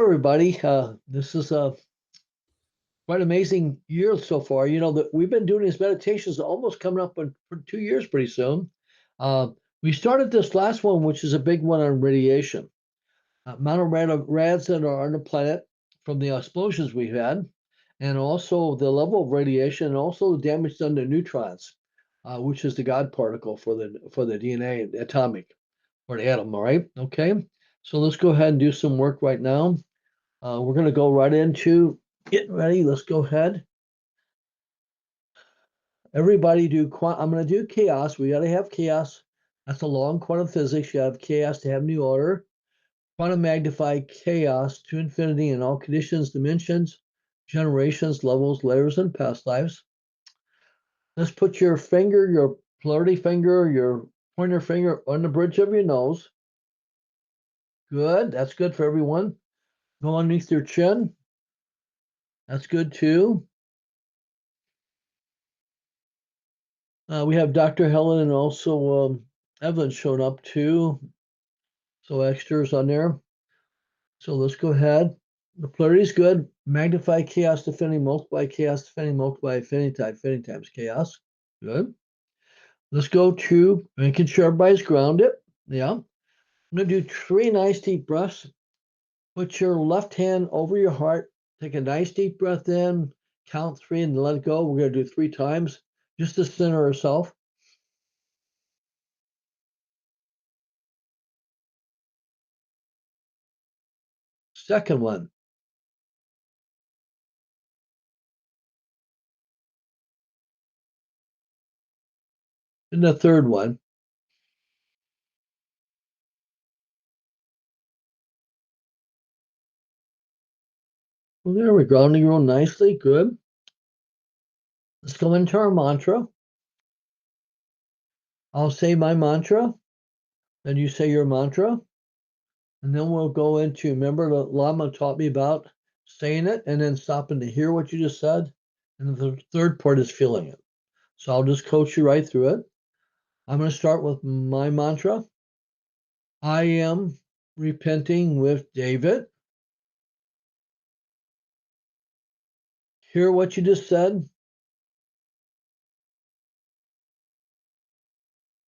everybody. This is a quite amazing year so far. You know that we've been doing these meditations almost coming up on for 2 years pretty soon. Uh, we started this last one, which is a big one on radiation. Amount of rads that are on the planet from the explosions we've had, and also the level of radiation, and also the damage done to neutrons, which is the God particle for the DNA, the atomic or the atom. All right, okay. So let's go ahead and do some work right now. We're going to go right into getting ready. Let's go ahead. Everybody do I'm going to do chaos. We got to have chaos. That's a law in quantum physics. You have chaos to have new order. Quantum magnify chaos to infinity in all conditions, dimensions, generations, levels, layers, and past lives. Let's put your finger, your polarity finger, your pointer finger on the bridge of your nose. Good. That's good for everyone. Go underneath your chin. That's good too. We have Dr. Helen and also Evelyn showing up too. So extras on there. So let's go ahead. The polarity is good. Magnify chaos to infinity, multiply chaos to infinity, multiply infinity times chaos. Good. Let's go to making sure everybody's grounded. Yeah. I'm going to do 3 nice deep breaths. Put your left hand over your heart. Take a nice deep breath in. Count 3 and let it go. We're going to do 3 times just to center ourselves. Second one. And the third one. Well, there we're grounding real nicely. Good. Let's go into our mantra. I'll say my mantra, then you say your mantra, and then we'll go into, remember the Lama taught me about saying it and then stopping to hear what you just said. And the third part is feeling it. So I'll just coach you right through it. I'm going to start with my mantra. I am repenting with David. Hear what you just said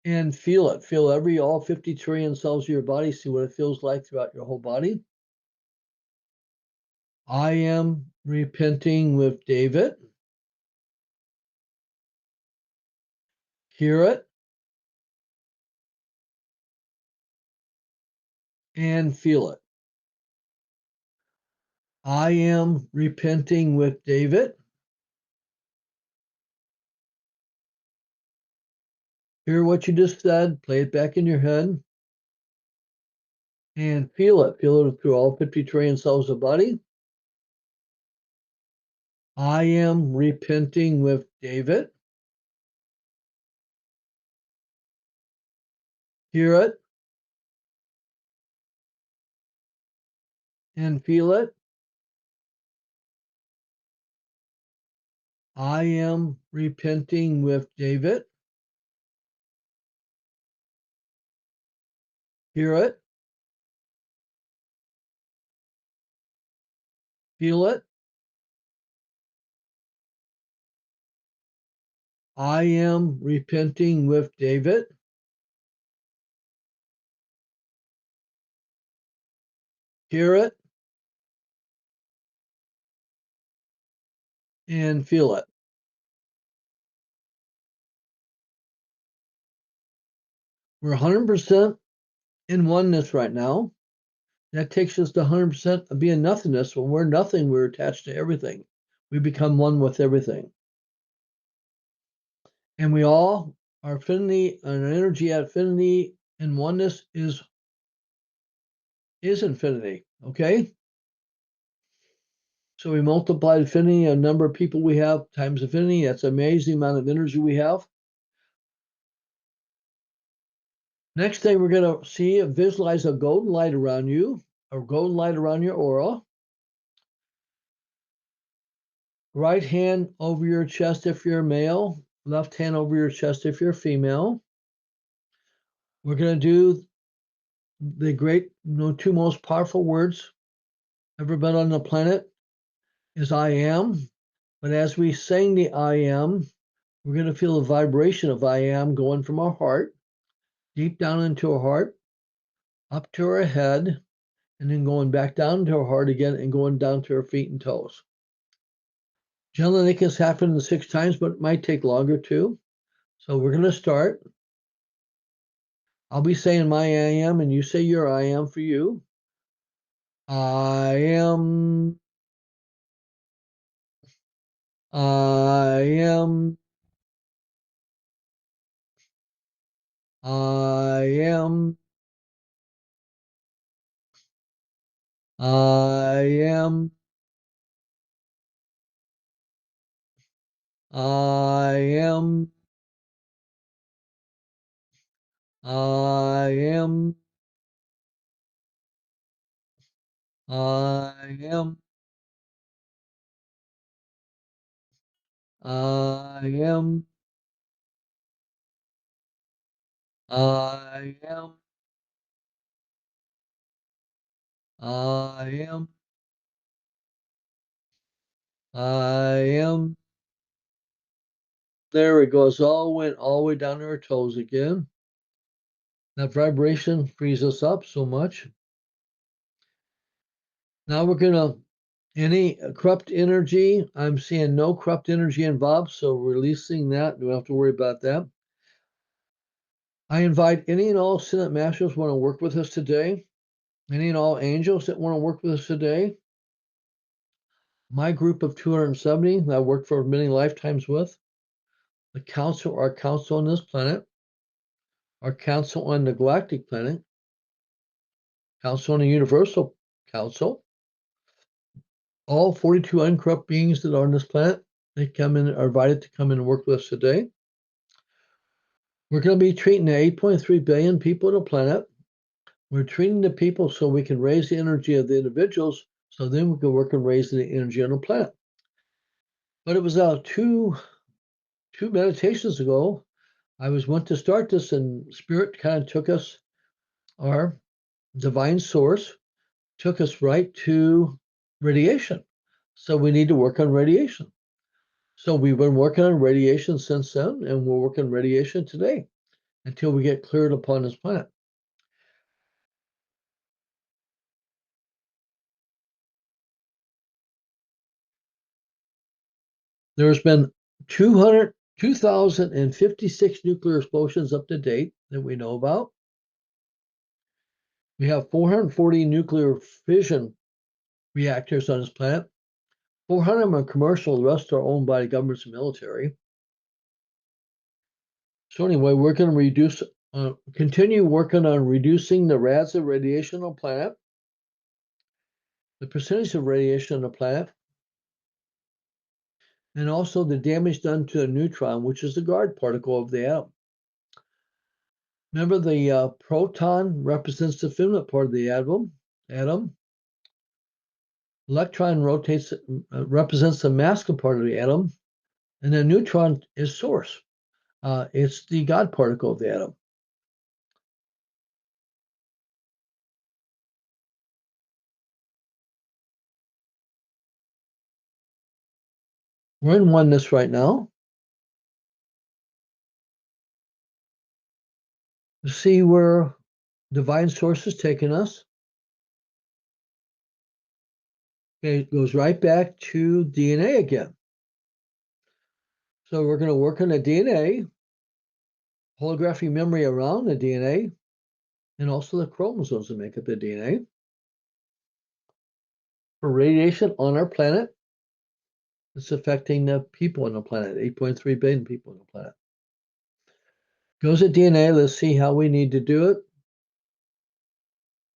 and feel it. Feel all 50 trillion cells of your body. See what it feels like throughout your whole body. I am repenting with David. Hear it and feel it. I am repenting with David. Hear what you just said, play it back in your head, and feel it. Feel it through all 50 trillion cells of the body. I am repenting with David. Hear it and feel it. I am repenting with David. Hear it. Feel it. I am repenting with David. Hear it and feel it. We're 100% in oneness right now. That takes us to 100% of being nothingness. When we're nothing, we're attached to everything. We become one with everything. And we all, our affinity and our energy at affinity and oneness is infinity, okay? So we multiply affinity, a number of people we have times affinity. That's an amazing amount of energy we have. Next thing we're going to see, visualize a golden light around you, or golden light around your aura. Right hand over your chest if you're male, left hand over your chest if you're female. We're going to do the 2 most powerful words ever been on the planet is I am. But as we sing the I am, we're going to feel the vibration of I am going from our heart, deep down into our heart, up to our head, and then going back down to our heart again and going down to our feet and toes. Generally, this happens 6 times, but it might take longer too. So we're going to start. I'll be saying my I am, and you say your I am for you. I am. I am. I am. I am. I am. I am. I am. I am. I am. I am. I am. There it goes. Went all the way down to our toes again. That vibration frees us up so much. Now we're gonna any corrupt energy. I'm seeing no corrupt energy involved, so releasing that. We don't have to worry about that. I invite any and all Synod Masters want to work with us today. Any and all angels that want to work with us today. My group of 270 that I worked for many lifetimes with. The council, our council on this planet. Our council on the galactic planet. Council on the universal council. All 42 uncorrupt beings that are on this planet, they come in, are invited to come in and work with us today. We're going to be treating the 8.3 billion people on the planet. We're treating the people so we can raise the energy of the individuals, so then we can work on raising the energy on the planet. But it was two meditations ago, I went to start this, and Spirit kind of took us, our divine source, took us right to radiation. So we need to work on radiation. So we've been working on radiation since then, and we're working on radiation today until we get cleared upon this planet. There's been 2,056 nuclear explosions up to date that we know about. We have 440 nuclear fission reactors on this planet. 400 of them are commercial, the rest are owned by the governments and military. So anyway, we're going to continue working on reducing the rads of radiation on the planet, the percentage of radiation on the planet, and also the damage done to a neutron, which is the guard particle of the atom. Remember, the proton represents the feminine part of the atom. Electron represents the masculine part of the atom, and the neutron is source. It's the God particle of the atom. We're in oneness right now. To see where divine source is taking us. Okay, it goes right back to DNA again. So we're going to work on the DNA, holographic memory around the DNA, and also the chromosomes that make up the DNA. For radiation on our planet, it's affecting the people on the planet, 8.3 billion people on the planet. Goes at DNA, let's see how we need to do it.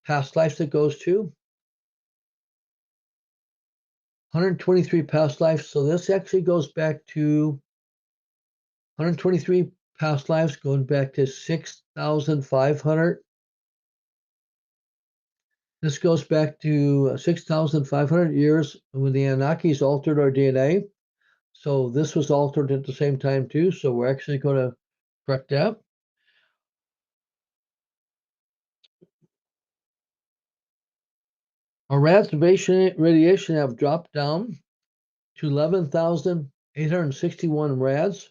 Past lives that goes to 123 past lives. So this actually goes back to 123 past lives, going back to 6,500. This goes back to 6,500 years when the Anunnakis altered our DNA. So this was altered at the same time too. So we're actually going to correct that. Our radiation have dropped down to 11,861 rads.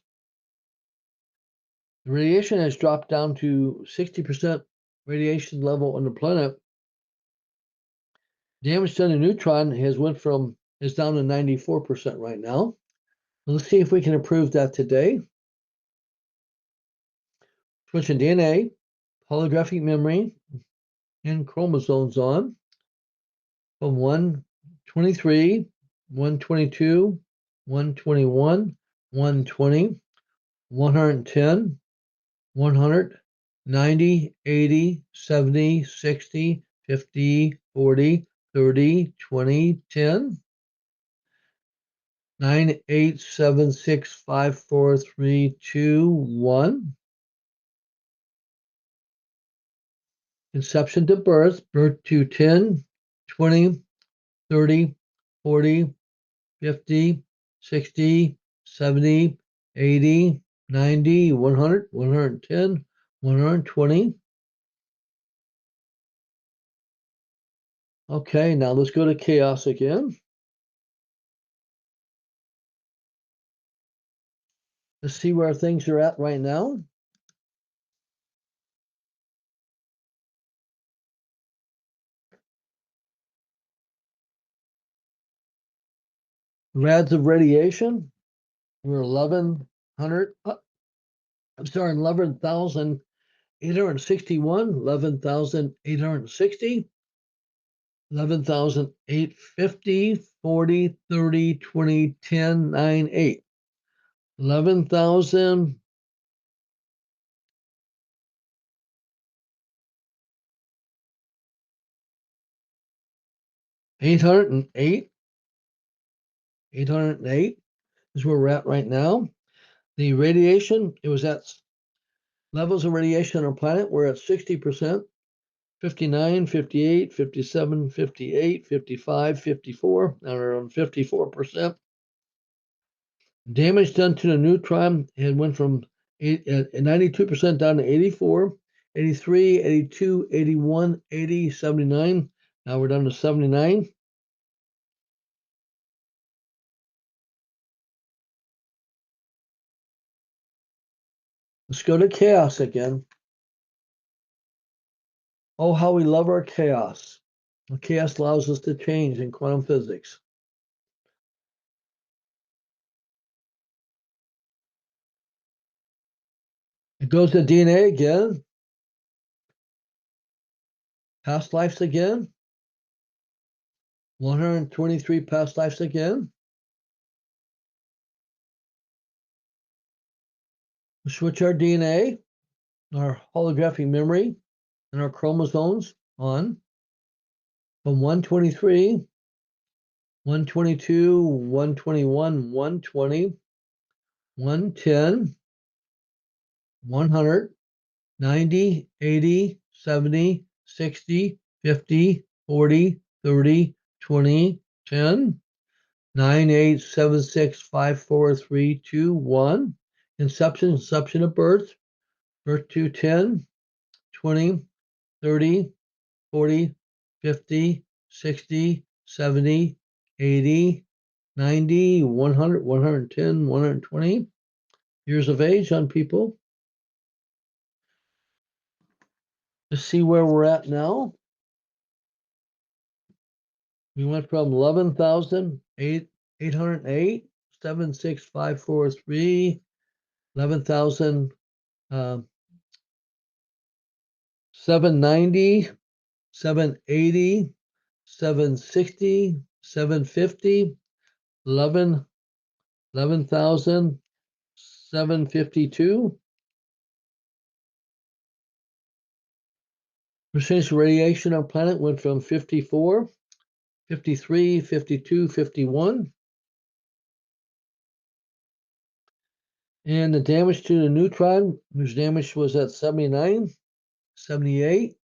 The radiation has dropped down to 60% radiation level on the planet. Damage done to neutron is down to 94% right now. Let's see if we can improve that today. Switching DNA, holographic memory, and chromosomes on from 123, 122, 121, 120, 110, 100, 90, 80, 70, 60, 50, 40, 30, 20, 10, 9, 8, 7, 6, 5, 4, 3, 2, 1. Inception to birth, birth to 10, 20, 30, 40, 50, 60, 70, 80, 90, 100, 110, 120. Okay, now let's go to chaos again. Let's see where things are at right now. Rads of radiation, we're 11,861, 11,860, 11,850, 40, 30, 20, 10, 9, 8. 11,000. 808. 808 is where we're at right now. The radiation, it was at levels of radiation on our planet, we're at 60%, 59, 58, 57, 58, 55, 54, now we're on 54%. Damage done to the neutron, it went from 92% down to 84, 83, 82, 81, 80, 79. Now we're down to 79. Let's go to chaos again. Oh, how we love our chaos. Chaos allows us to change in quantum physics. It goes to DNA again. Past lives again. 123 past lives again. We switch our DNA, our holographic memory, and our chromosomes on from 123, 122, 121, 120, 110, 100, 90, 80, 70, 60, 50, 40, 30, 20, 10, 9, 8, 7, 6, 5, 4, 3, 2, 1. Inception of birth to 10, 20, 30, 40, 50, 60, 70, 80, 90, 100, 110, 120 years of age on people. Let's see where we're at now. We went from 11,808, 76543, 11,000, 790, 780, 760, 750, 11,752. Percentage of radiation on planet went from 54, 53, 52, 51. And the damage to the neutron, whose damage was at 79, 78,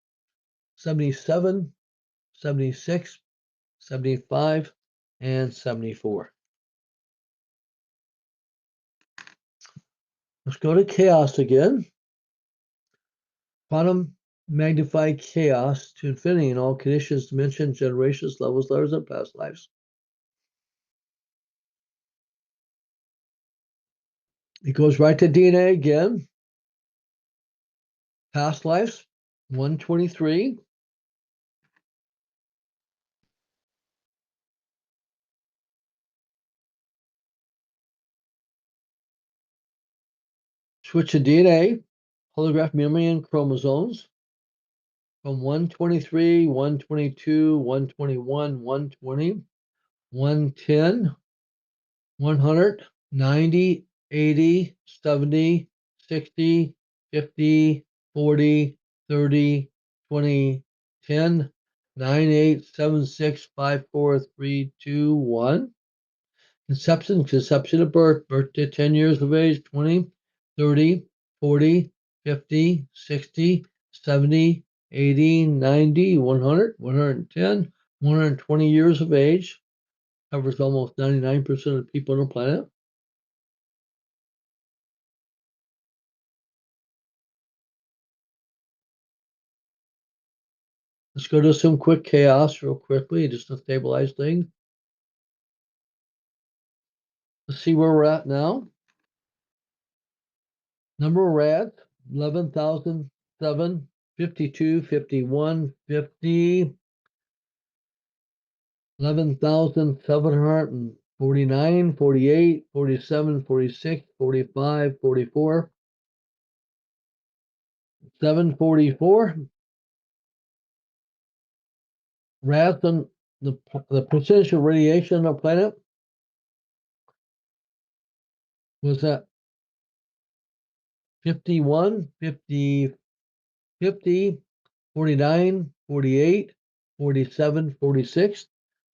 77, 76, 75, and 74. Let's go to chaos again. Quantum magnify chaos to infinity in all conditions, dimensions, generations, levels, layers, and past lives. It goes right to DNA again. Past lives, 123. Switch to DNA, holographic memory, and chromosomes from 123, 122, 121, 120, 110, 100, 90, 80, 70, 60, 50, 40, 30, 20, 10, 9, 8, 7, 6, 5, 4, 3, 2, 1. Conception of birth to 10 years of age, 20, 30, 40, 50, 60, 70, 80, 90, 100, 110, 120 years of age. Covers almost 99% of the people on the planet. Let's go to some quick chaos real quickly, just to stabilize things. Let's see where we're at now. Number we're at, 11,007, 52, 51, 50, 11,749, 48, 47, 46, 45, 44, 744. Radon, the percentage of radiation on the planet was at 51, 50, 50, 49, 48, 47, 46.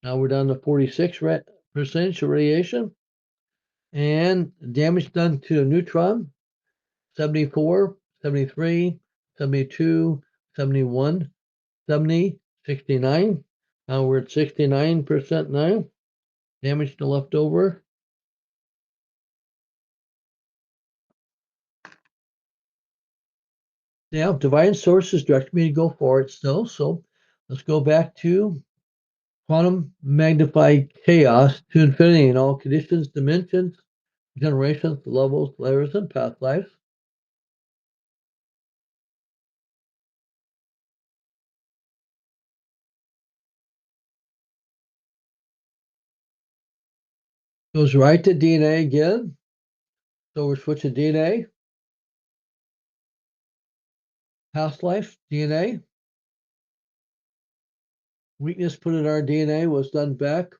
Now we're down to 46% of radiation. And damage done to a neutron, 74, 73, 72, 71, 70, 69. Now we're at 69% now. Damage to leftover. Now, divine sources direct me to go forward still. So let's go back to quantum magnified chaos to infinity in all conditions, dimensions, generations, levels, layers, and past lives. Goes right to DNA again. So we're switching DNA. Past life, DNA. Weakness put in our DNA was done back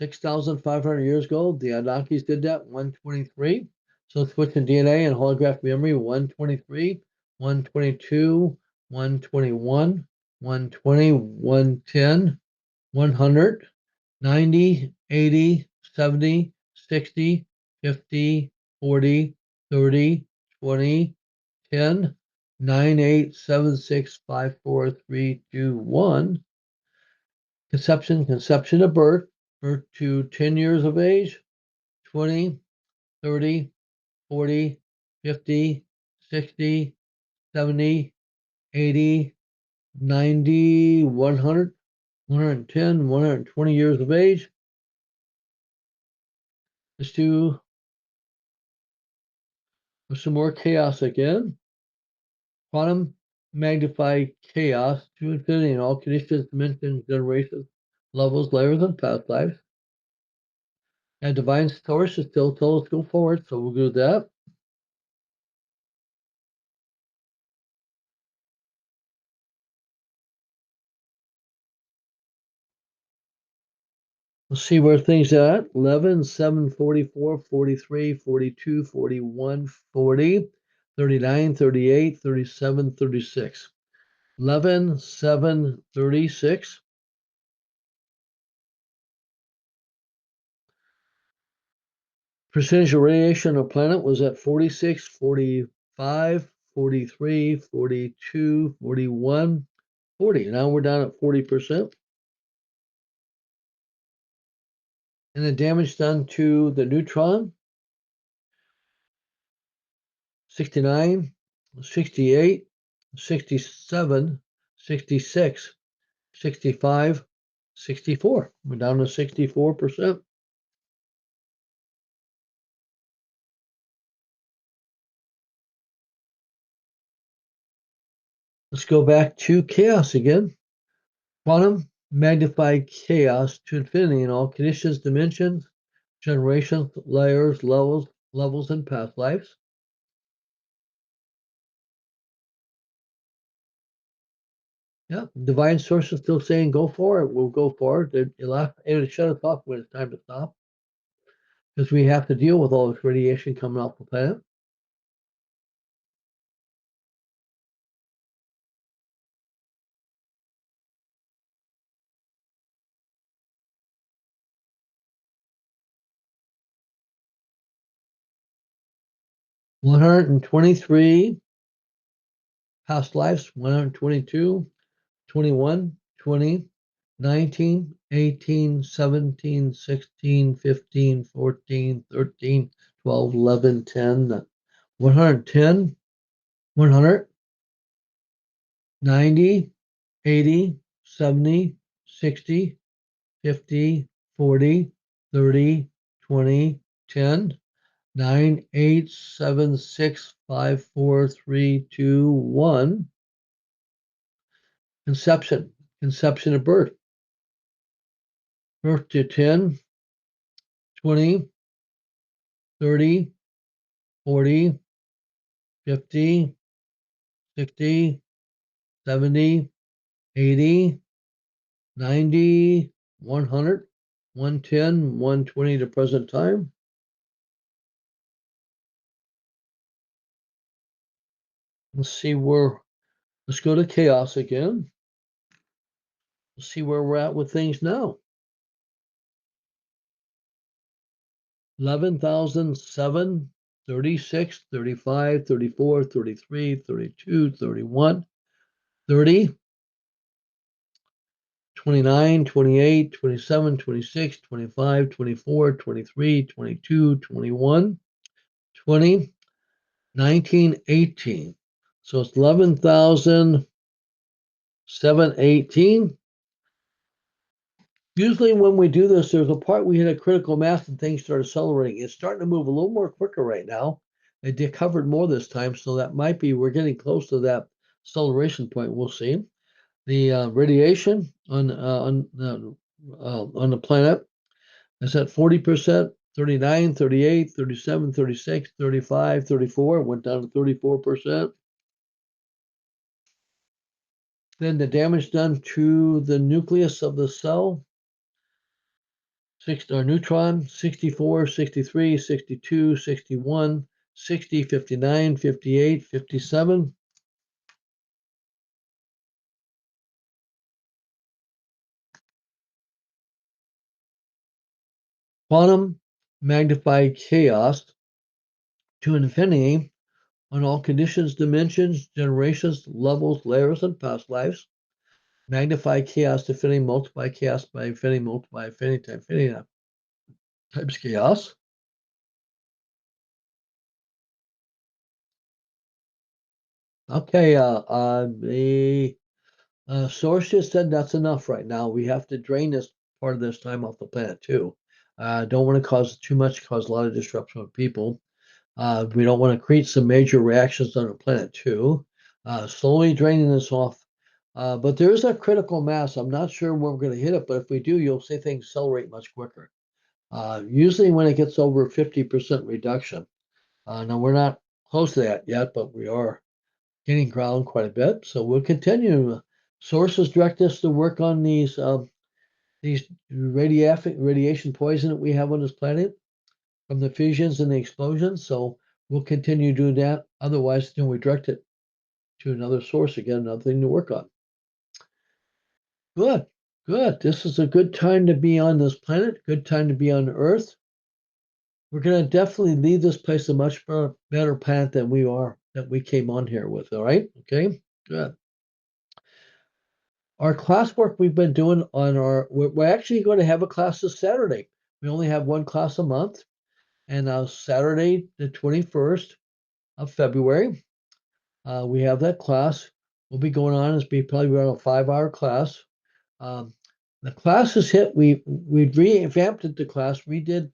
6,500 years ago. The Anunnakis did that, 123. So switching DNA and holographic memory, 123, 122, 121, 120, 110, 100, 90, 80, 70, 60, 50, 40, 30, 20, 10, 9, 8, 7, 6, 5, 4, 3, 2, 1. Conception of birth to 10 years of age, 20, 30, 40, 50, 60, 70, 80, 90, 100, 110, 120 years of age. Let's do some more chaos again. Quantum magnify chaos to infinity in all conditions, dimensions, generations, levels, layers, and past lives. And divine source is still told us to go forward, so we'll do that. Let's see where things are at. 11, 7, 44, 43, 42, 41, 40, 39, 38, 37, 36. 11, 7, 36. Percentage of radiation on the planet was at 46, 45, 43, 42, 41, 40. Now we're down at 40%. And the damage done to the neutron, 69, 68, 67, 66, 65, 64. We're down to 64%. Let's go back to chaos again. Quantum magnified chaos to infinity in all conditions, dimensions, generations, layers, levels, and past lives. Yeah, divine source is still saying go for it. We'll go for it. It'll shut us off when it's time to stop because we have to deal with all this radiation coming off the planet. One hundred and 23 past lives, 122, 21, 20, 19, 18, 17, 16, 15, 14, 13, 12, 11, 10, 110, 100, 90, 80, 70, 60, 50, 40, 30, 20, 10, 9, 8, 7, 6, 5, 4, 3, 2, 1. Conception of birth. Birth to 10, 20, 30, 40, 50, 60, 70, 80, 90, 100, 110, 120 to present time. Let's go to chaos again. Let's see where we're at with things now. 11,007, 36, 35, 34, 33, 32, 31, 30, 29, 28, 27, 26, 25, 24, 23, 22, 21, 20, 19, 18. So it's 11,718. Usually when we do this, there's a part we hit a critical mass and things start accelerating. It's starting to move a little more quicker right now. It covered more this time, so that might be, we're getting close to that acceleration point. We'll see. The radiation on the planet is at 40%, 39, 38, 37, 36, 35, 34. It went down to 34%. Then the damage done to the nucleus of the cell, neutron, 64, 63, 62, 61, 60, 59, 58, 57. Quantum magnified chaos to infinity on all conditions, dimensions, generations, levels, layers, and past lives. Magnify chaos to infinity, multiply chaos by infinity, multiply infinity times infinity times chaos. Okay, the source just said that's enough right now. We have to drain this part of this time off the planet too. Don't want to cause a lot of disruption with people. We don't want to create some major reactions on the planet too. Slowly draining this off. But there is a critical mass. I'm not sure when we're going to hit it, but if we do, you'll see things accelerate much quicker. Usually when it gets over 50% reduction. Now we're not close to that yet, but we are gaining ground quite a bit. So we'll continue. Sources direct us to work on these radiation poison that we have on this planet from the fusions and the explosions. So we'll continue doing that. Otherwise, then we direct it to another source again, another thing to work on. Good, good. This is a good time to be on this planet, good time to be on Earth. We're going to definitely leave this place a much better planet than we came on here with. All right. Okay. Good. Our classwork we've been doing we're actually going to have a class this Saturday. We only have one class a month. And Saturday, the 21st of February, we have that class. will be going on. It's be probably around a 5-hour class. The class is hit. We revamped it. The class redid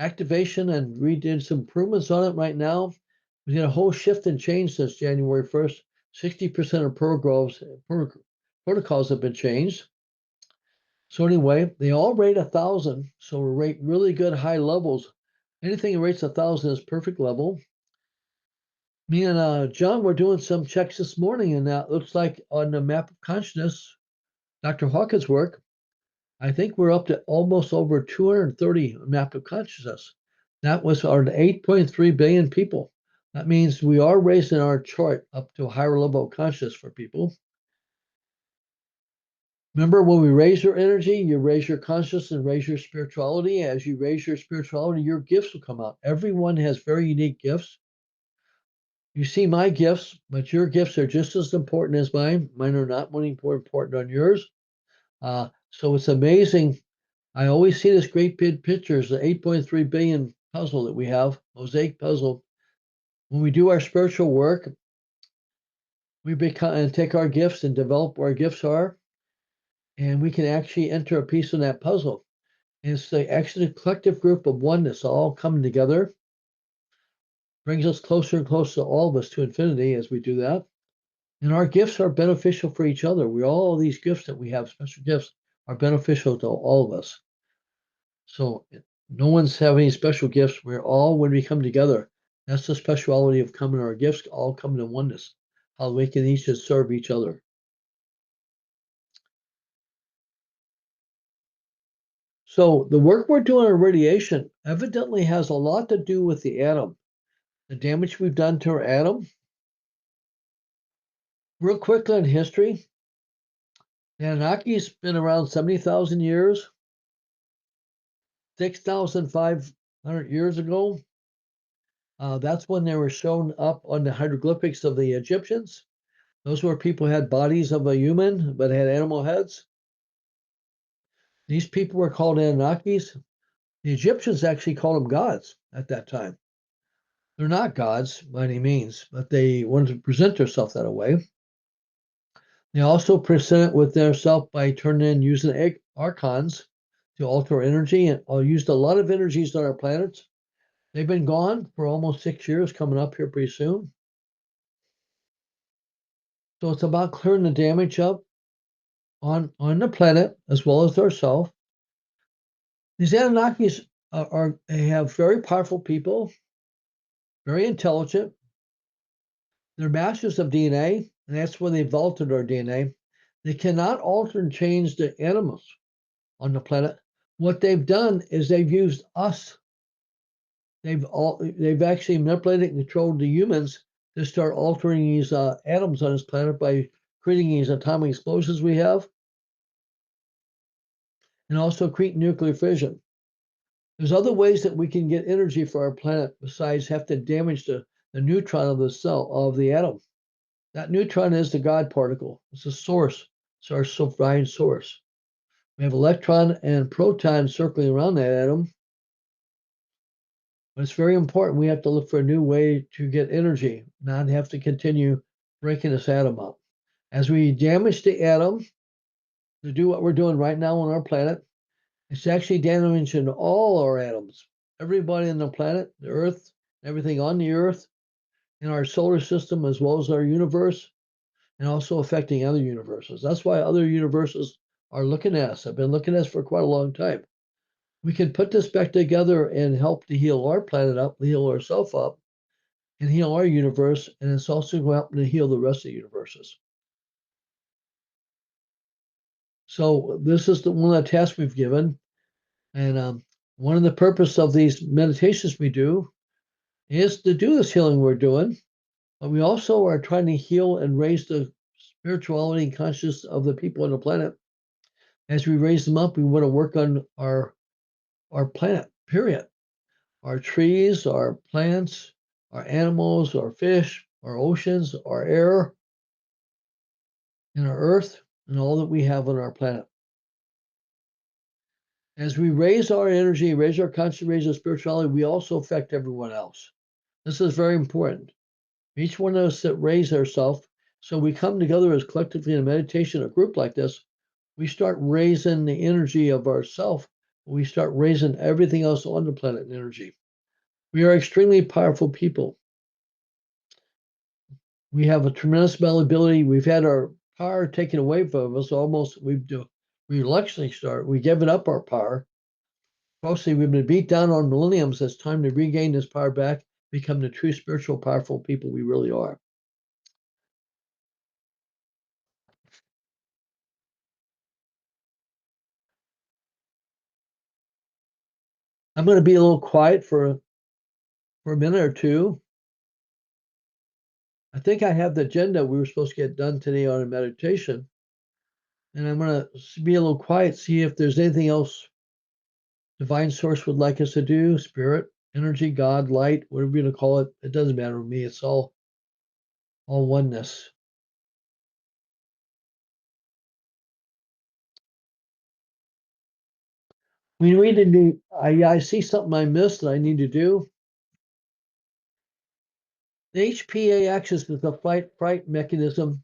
activation and redid some improvements on it. Right now, we had a whole shift and change since January 1st. 60% of protocols have been changed. So anyway, they all rate 1,000. So we rate really good high levels. Anything that rates 1,000 is perfect level. Me and John were doing some checks this morning, and that looks like on the map of consciousness, Dr. Hawkins' work, I think we're up to almost over 230 map of consciousness. That was our 8.3 billion people. That means we are raising our chart up to a higher level of consciousness for people. Remember, when we raise your energy, you raise your consciousness and raise your spirituality. As you raise your spirituality, your gifts will come out. Everyone has very unique gifts. You see my gifts, but your gifts are just as important as mine. Mine are not more important on yours. So it's amazing. I always see this great big pictures, the 8.3 billion puzzle that we have, mosaic puzzle. When we do our spiritual work, we become and take our gifts and develop where our gifts are, and we can actually enter a piece in that puzzle. And it's actually a collective group of oneness all coming together. Brings us closer and closer, all of us, to infinity as we do that. And our gifts are beneficial for each other. All these gifts that we have, special gifts, are beneficial to all of us. So no one's having any special gifts. We're all, when we come together, that's the speciality of coming. Our gifts all come to oneness. How we can each serve each other. So the work we're doing on radiation evidently has a lot to do with the atom. The damage we've done to our atom. Real quickly in history, the Anunnaki's been around 70,000 years. 6,500 years ago, that's when they were shown up on the hieroglyphics of the Egyptians. Those were people who had bodies of a human, but had animal heads. These people were called Anunnakis. The Egyptians actually called them gods at that time. They're not gods by any means, but they wanted to present themselves that way. They also present it with themselves by turning in using Arcons to alter energy, and used a lot of energies on our planets. They've been gone for almost 6 years, coming up here pretty soon. So it's about clearing the damage up on the planet as well as ourselves. These Anunnakis they have very powerful people, very intelligent. They're masters of DNA, and that's when they've altered our DNA. They cannot alter and change the animals on the planet. What they've done is they've used us. They've actually manipulated and controlled the humans to start altering these atoms on this planet by creating these atomic explosions we have, and also creating nuclear fission. There's other ways that we can get energy for our planet besides have to damage the neutron of the cell of the atom. That neutron is the God particle. It's a source. It's our divine source. We have electron and proton circling around that atom. But it's very important. We have to look for a new way to get energy, not have to continue breaking this atom up. As we damage the atom to do what we're doing right now on our planet, it's actually damaging all our atoms. Everybody on the planet, the Earth, everything on the Earth, in our solar system, as well as our universe, and also affecting other universes. That's why other universes are looking at us, have been looking at us for quite a long time. We can put this back together and help to heal our planet up, heal ourselves up, and heal our universe, and it's also going to help to heal the rest of the universes. So this is one of the tasks we've given, and one of the purpose of these meditations we do is to do this healing we're doing, but we also are trying to heal and raise the spirituality and consciousness of the people on the planet. As we raise them up, we want to work on our planet, period. Our trees, our plants, our animals, our fish, our oceans, our air, and our earth, and all that we have on our planet. As we raise our energy, raise our consciousness, raise our spirituality, we also affect everyone else. This is very important. Each one of us that raise ourselves, So we come together as collectively in a meditation, a group like this, we start raising the energy of ourself. We start raising everything else on the planet in energy. We are extremely powerful people. We have a tremendous amount of ability. We've had our power taken away from us almost. We reluctantly start. We given up our power. Mostly we've been beat down on millenniums. It's time to regain this power back, become the true spiritual, powerful people we really are. I'm going to be a little quiet for a minute or two. I think I have the agenda we were supposed to get done today on a meditation. And I'm going to be a little quiet, see if there's anything else Divine Source would like us to do, Spirit, Energy, God, Light, whatever you want to call it. It doesn't matter to me. It's all oneness. We need to do, I see something I missed that I need to do. The HPA axis is a fight mechanism.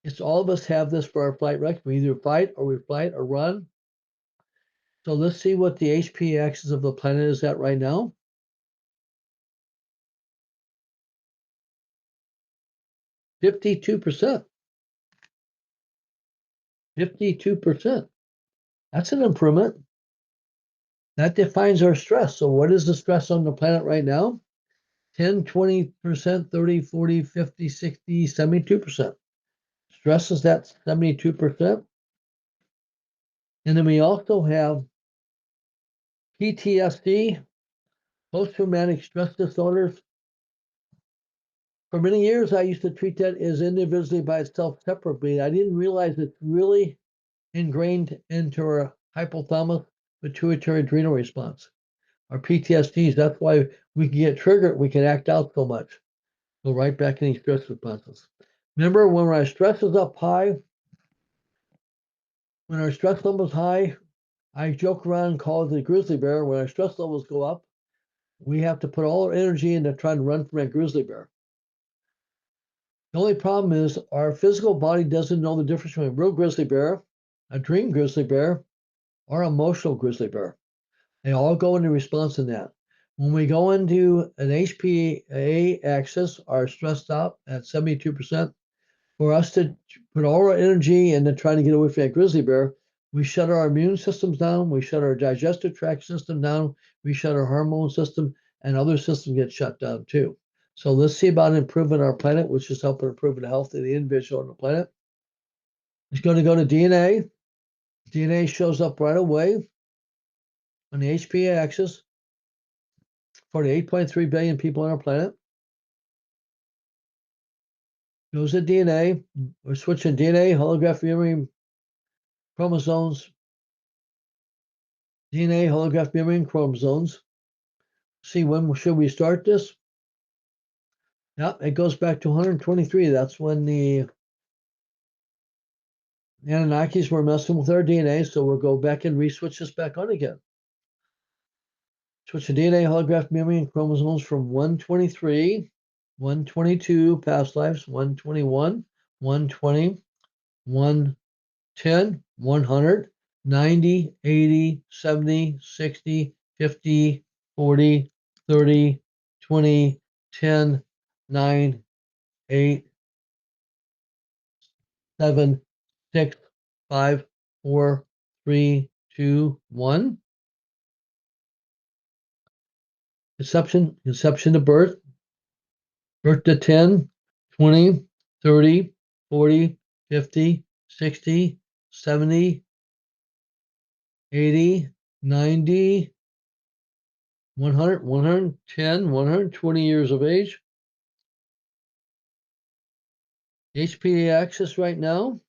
It's all of us have this for our flight mechanism. We either fight or we flight or run. So let's see what the HPA axis of the planet is at right now. 52%. 52%. That's an improvement. That defines our stress. So what is the stress on the planet right now? 10, 20%, 30, 40, 50, 60, 72%. Stress is at 72%. And then we also have PTSD, post-traumatic stress disorders. For many years, I used to treat that as individually by itself separately. I didn't realize it's really ingrained into our hypothalamus pituitary adrenal response. Our PTSDs, that's why we can get triggered, we can act out so much. Go right back in these stress responses. Remember when our stress is up high, when our stress level is high, I joke around and call it the grizzly bear. When our stress levels go up, we have to put all our energy into trying to run from that grizzly bear. The only problem is our physical body doesn't know the difference between a real grizzly bear, a dream grizzly bear, or emotional grizzly bear. They all go into response to that. When we go into an HPA axis, our stressed out at 72%, for us to put all our energy into trying to get away from that grizzly bear, we shut our immune systems down, we shut our digestive tract system down, we shut our hormone system, and other systems get shut down too. So let's see about improving our planet, which is helping improve the health of the individual on the planet. It's going to go to DNA. DNA shows up right away on the HPA axis for the 8.3 billion people on our planet. Goes to DNA. We're switching DNA, holographic memory, chromosomes, DNA, holographic memory, and chromosomes. See, when should we start this? Yeah, it goes back to 123. That's when the Anunnakis were messing with our DNA, so we'll go back and re-switch this back on again. Switch the DNA, holographic memory, and chromosomes from 123, 122, past lives, 121, 120, 110, 100, 90, 80, 70, 60, 50, 40, 30, 20, 10, 9, 8, 7, 6, 5, 4, 3, 2, 1. Conception to birth, birth to 10, 20, 30, 40, 50, 60, 70, 80, 90, 100, 110, 120 years of age. HPA axis right now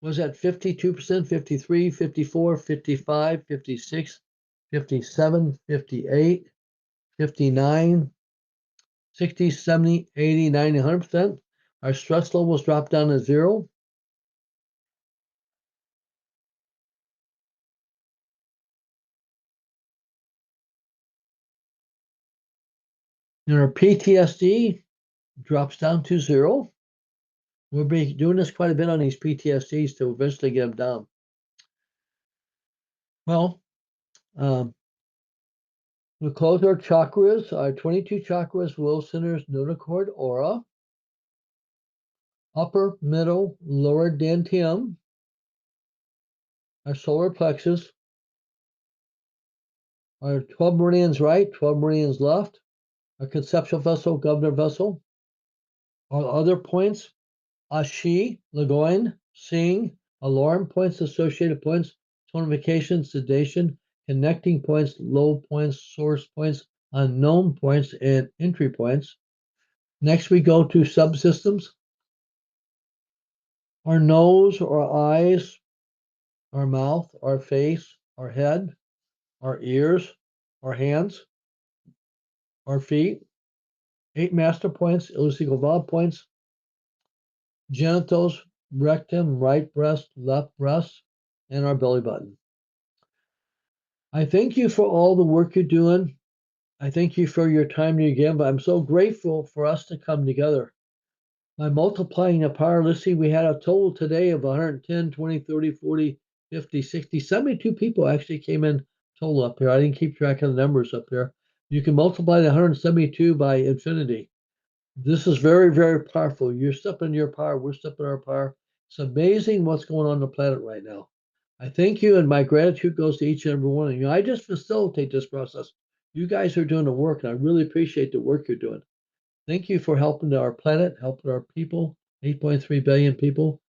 was at 52%, 53, 54, 55, 56, 57, 58, 59, 60, 70, 80, 90, 100%. Our stress levels dropped down to 0. And our PTSD drops down to 0. We'll be doing this quite a bit on these PTSDs to eventually get them down. Well, we close our chakras, our 22 chakras, will centers, notochord, aura, upper, middle, lower dantium, our solar plexus, our 12 meridians right, 12 meridians left, our conceptual vessel, governor vessel, our other points, Ashi, Lagoin, Sing, alarm points, associated points, tonification, sedation, connecting points, low points, source points, unknown points, and entry points. Next, we go to subsystems. Our nose, our eyes, our mouth, our face, our head, our ears, our hands, our feet, 8 master points, elusive valve points, genitals, rectum, right breast, left breast, and our belly button. I thank you for all the work you're doing. I thank you for your time you give. I'm so grateful for us to come together. By multiplying the power, let's see, we had a total today of 110, 20, 30, 40, 50, 60, 72 people actually came in total up here. I didn't keep track of the numbers up there. You can multiply the 172 by infinity. This is very, very powerful. You're stepping your power. We're stepping our power. It's amazing what's going on the planet right now. I thank you, and my gratitude goes to each and every one of you. I just facilitate this process. You guys are doing the work, and I really appreciate the work you're doing. Thank you for helping our planet, helping our people, 8.3 billion people,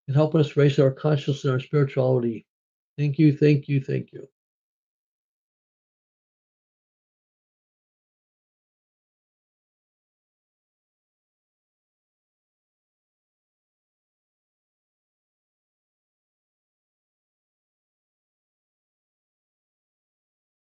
and helping us raise our consciousness and our spirituality. Thank you, thank you, thank you.